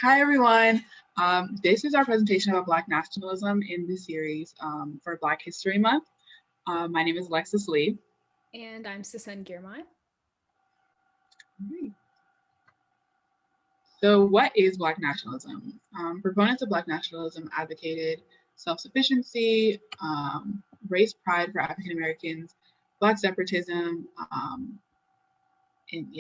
Hi, everyone. This is our presentation about Black nationalism in the series for Black History Month. My name is Alexis Lee. And I'm Sesen Ghirmai. So what is Black nationalism? Proponents of Black nationalism advocated self-sufficiency, race pride for African Americans, Black separatism, and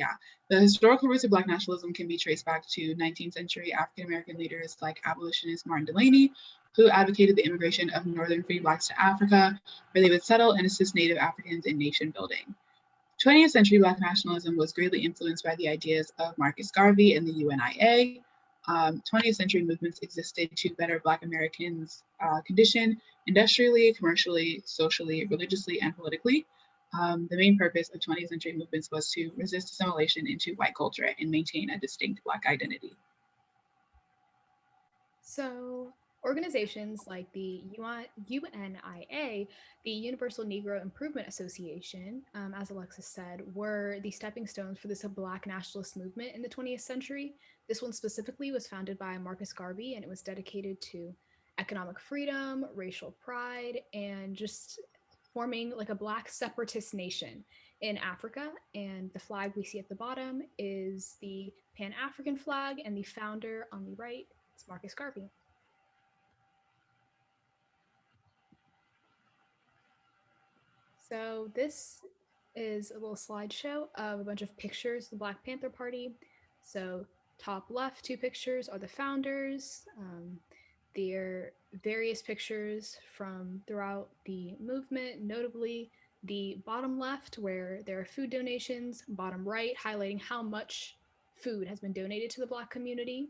the historical roots of Black nationalism can be traced back to 19th century African American leaders like abolitionist Martin Delany, who advocated the immigration of northern free Blacks to Africa, where they would settle and assist Native Africans in nation building. 20th century Black nationalism was greatly influenced by the ideas of Marcus Garvey and the UNIA. 20th century movements existed to better Black Americans' condition industrially, commercially, socially, religiously, and politically. The main purpose of 20th century movements was to resist assimilation into white culture and maintain a distinct Black identity. So, organizations like the UNIA, the Universal Negro Improvement Association, as Alexis said, were the stepping stones for this Black nationalist movement in the 20th century. This one specifically was founded by Marcus Garvey, and it was dedicated to economic freedom, racial pride, and just forming like a Black separatist nation in Africa. And the flag we see at the bottom is the Pan African flag, and the founder on the right is Marcus Garvey. So this is a little slideshow of a bunch of pictures of the Black Panther Party. So top left two pictures are the founders. There are various pictures from throughout the movement, notably the bottom left where there are food donations, bottom right highlighting how much food has been donated to the Black community.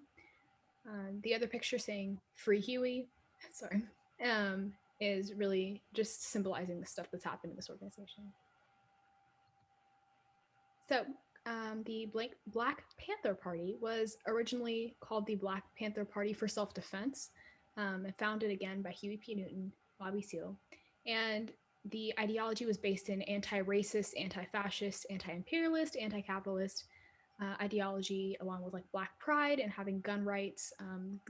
The other picture saying "Free Huey," sorry, is really just symbolizing the stuff that's happened in this organization. So, the Black Panther Party was originally called the Black Panther Party for Self-Defense, and founded again by Huey P. Newton, Bobby Seale. And the ideology was based in anti-racist, anti-fascist, anti-imperialist, anti-capitalist ideology, along with like Black pride and having gun rights.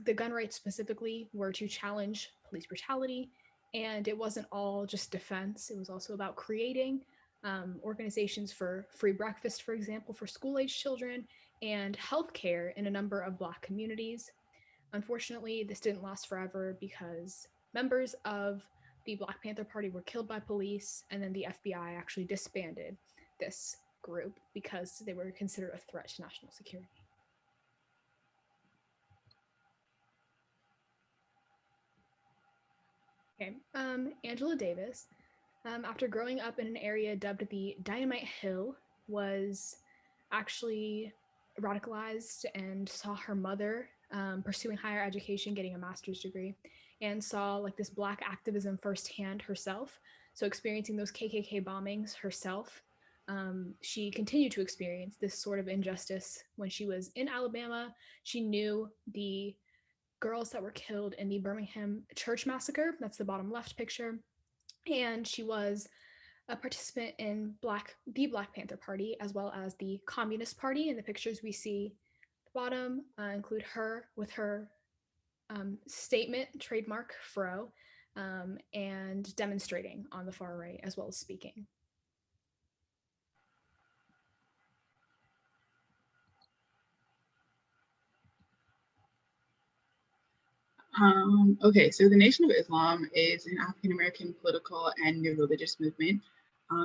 The gun rights specifically were to challenge police brutality, and it wasn't all just defense. It was also about creating organizations for free breakfast, for example, for school age children, and healthcare in a number of Black communities. Unfortunately, this didn't last forever because members of the Black Panther Party were killed by police, and then the FBI actually disbanded this group because they were considered a threat to national security. Okay, Angela Davis, after growing up in an area dubbed the Dynamite Hill, was actually radicalized and saw her mother pursuing higher education, getting a master's degree, and saw like this Black activism firsthand herself. So experiencing those KKK bombings herself, she continued to experience this sort of injustice when she was in Alabama. She knew the girls that were killed in the Birmingham church massacre. That's the bottom left picture. And she was a participant in the Black Panther Party, as well as the Communist Party. And the pictures we see at the bottom include her with her statement, trademark fro, and demonstrating on the far right, as well as speaking. Okay, so the Nation of Islam is an African American political and new religious movement.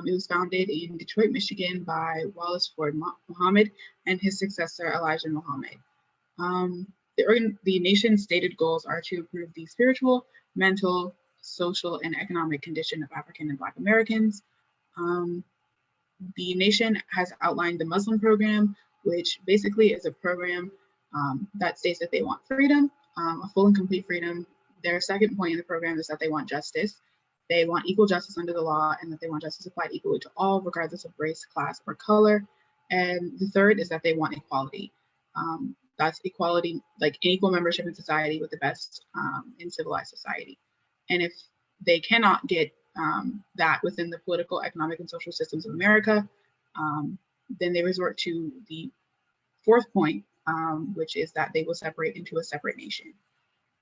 It was founded in Detroit, Michigan by Wallace Ford Muhammad and his successor, Elijah Muhammad. The nation's stated goals are to improve the spiritual, mental, social, and economic condition of African and Black Americans. The nation has outlined the Muslim program, which basically is a program that states that they want freedom, a full and complete freedom. Their second point in the program is that they want justice. They want equal justice under the law, and that they want justice applied equally to all, regardless of race, class, or color. And the third is that they want equality. That's equality, like equal membership in society with the best in civilized society. And if they cannot get that within the political, economic, and social systems of America, then they resort to the fourth point, which is that they will separate into a separate nation.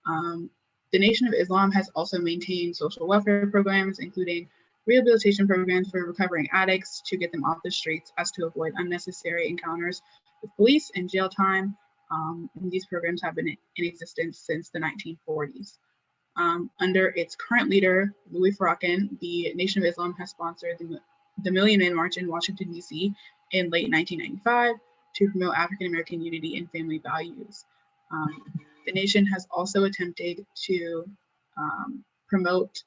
The Nation of Islam has also maintained social welfare programs, including rehabilitation programs for recovering addicts to get them off the streets as to avoid unnecessary encounters with police and jail time. And these programs have been in existence since the 1940s. Under its current leader, Louis Farrakhan, the Nation of Islam has sponsored the Million Man March in Washington, D.C. in late 1995 to promote African American unity and family values. The nation has also attempted to promote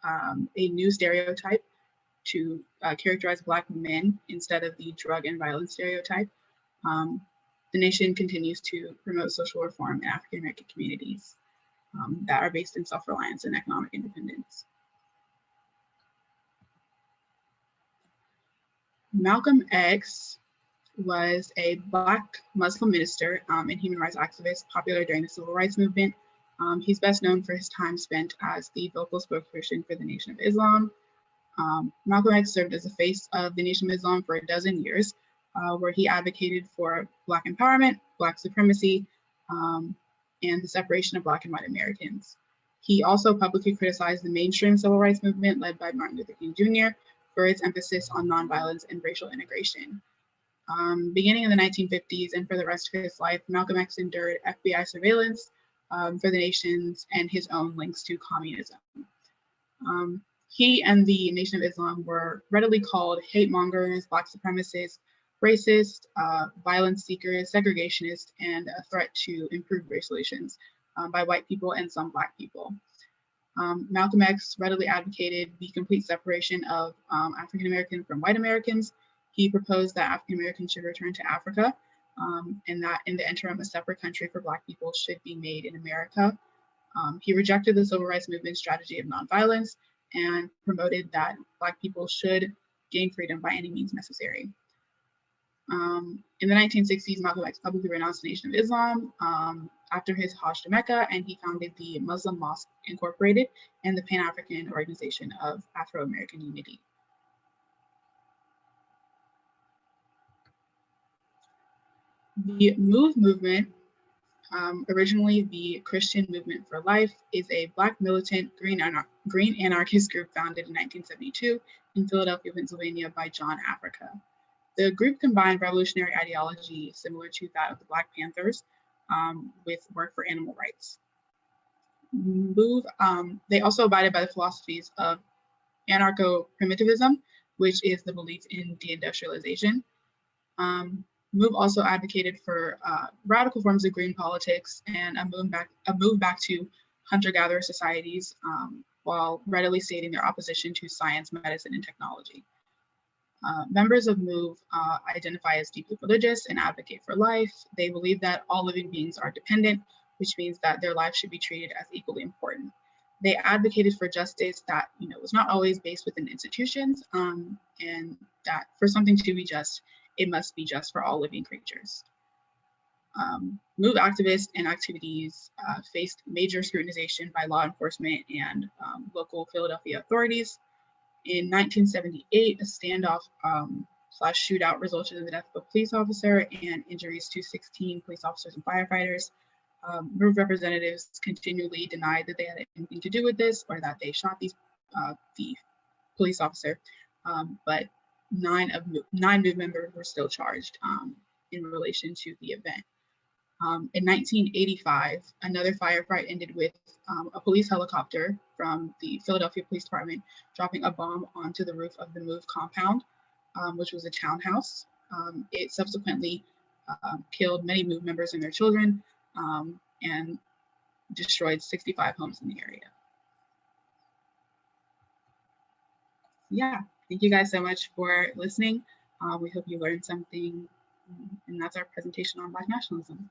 a new stereotype to characterize Black men instead of the drug and violence stereotype. The nation continues to promote social reform in African American communities that are based in self-reliance and economic independence. Malcolm X was a Black Muslim minister and human rights activist popular during the Civil Rights Movement. He's best known for his time spent as the vocal spokesperson for the Nation of Islam. Malcolm X served as the face of the Nation of Islam for a dozen years, where he advocated for Black empowerment, Black supremacy, and the separation of Black and white Americans. He also publicly criticized the mainstream civil rights movement led by Martin Luther King Jr. for its emphasis on nonviolence and racial integration. Beginning in the 1950s and for the rest of his life, Malcolm X endured FBI surveillance for the nation's and his own links to communism. He and the Nation of Islam were readily called hate mongers, Black supremacists, racist, violence seekers, segregationists, and a threat to improved race relations by white people and some Black people. Malcolm X readily advocated the complete separation of African Americans from white Americans. He proposed that African Americans should return to Africa and that in the interim, a separate country for Black people should be made in America. He rejected the civil rights movement's strategy of nonviolence and promoted that Black people should gain freedom by any means necessary. In the 1960s, Malcolm X publicly renounced the Nation of Islam after his Hajj to Mecca, and he founded the Muslim Mosque Incorporated and the Pan-African Organization of Afro-American Unity. The MOVE movement, originally the Christian Movement for Life, is a Black militant green anarchist group founded in 1972 in Philadelphia, Pennsylvania by John Africa. The group combined revolutionary ideology similar to that of the Black Panthers with work for animal rights. MOVE, they also abided by the philosophies of anarcho-primitivism, which is the belief in deindustrialization. MOVE also advocated for radical forms of green politics and a move back to hunter-gatherer societies while readily stating their opposition to science, medicine, and technology. Members of MOVE identify as deeply religious and advocate for life. They believe that all living beings are dependent, which means that their lives should be treated as equally important. They advocated for justice that was not always based within institutions, and that for something to be just, it must be just for all living creatures. MOVE activists and activities faced major scrutinization by law enforcement and local Philadelphia authorities. In 1978, a standoff / shootout resulted in the death of a police officer and injuries to 16 police officers and firefighters. MOVE representatives continually denied that they had anything to do with this or that they shot the police officer, but 9 MOVE members were still charged in relation to the event. In 1985, another firefight ended with a police helicopter from the Philadelphia Police Department dropping a bomb onto the roof of the MOVE compound, which was a townhouse. It subsequently killed many MOVE members and their children and destroyed 65 homes in the area. Yeah, thank you guys so much for listening. We hope you learned something, and that's our presentation on Black nationalism.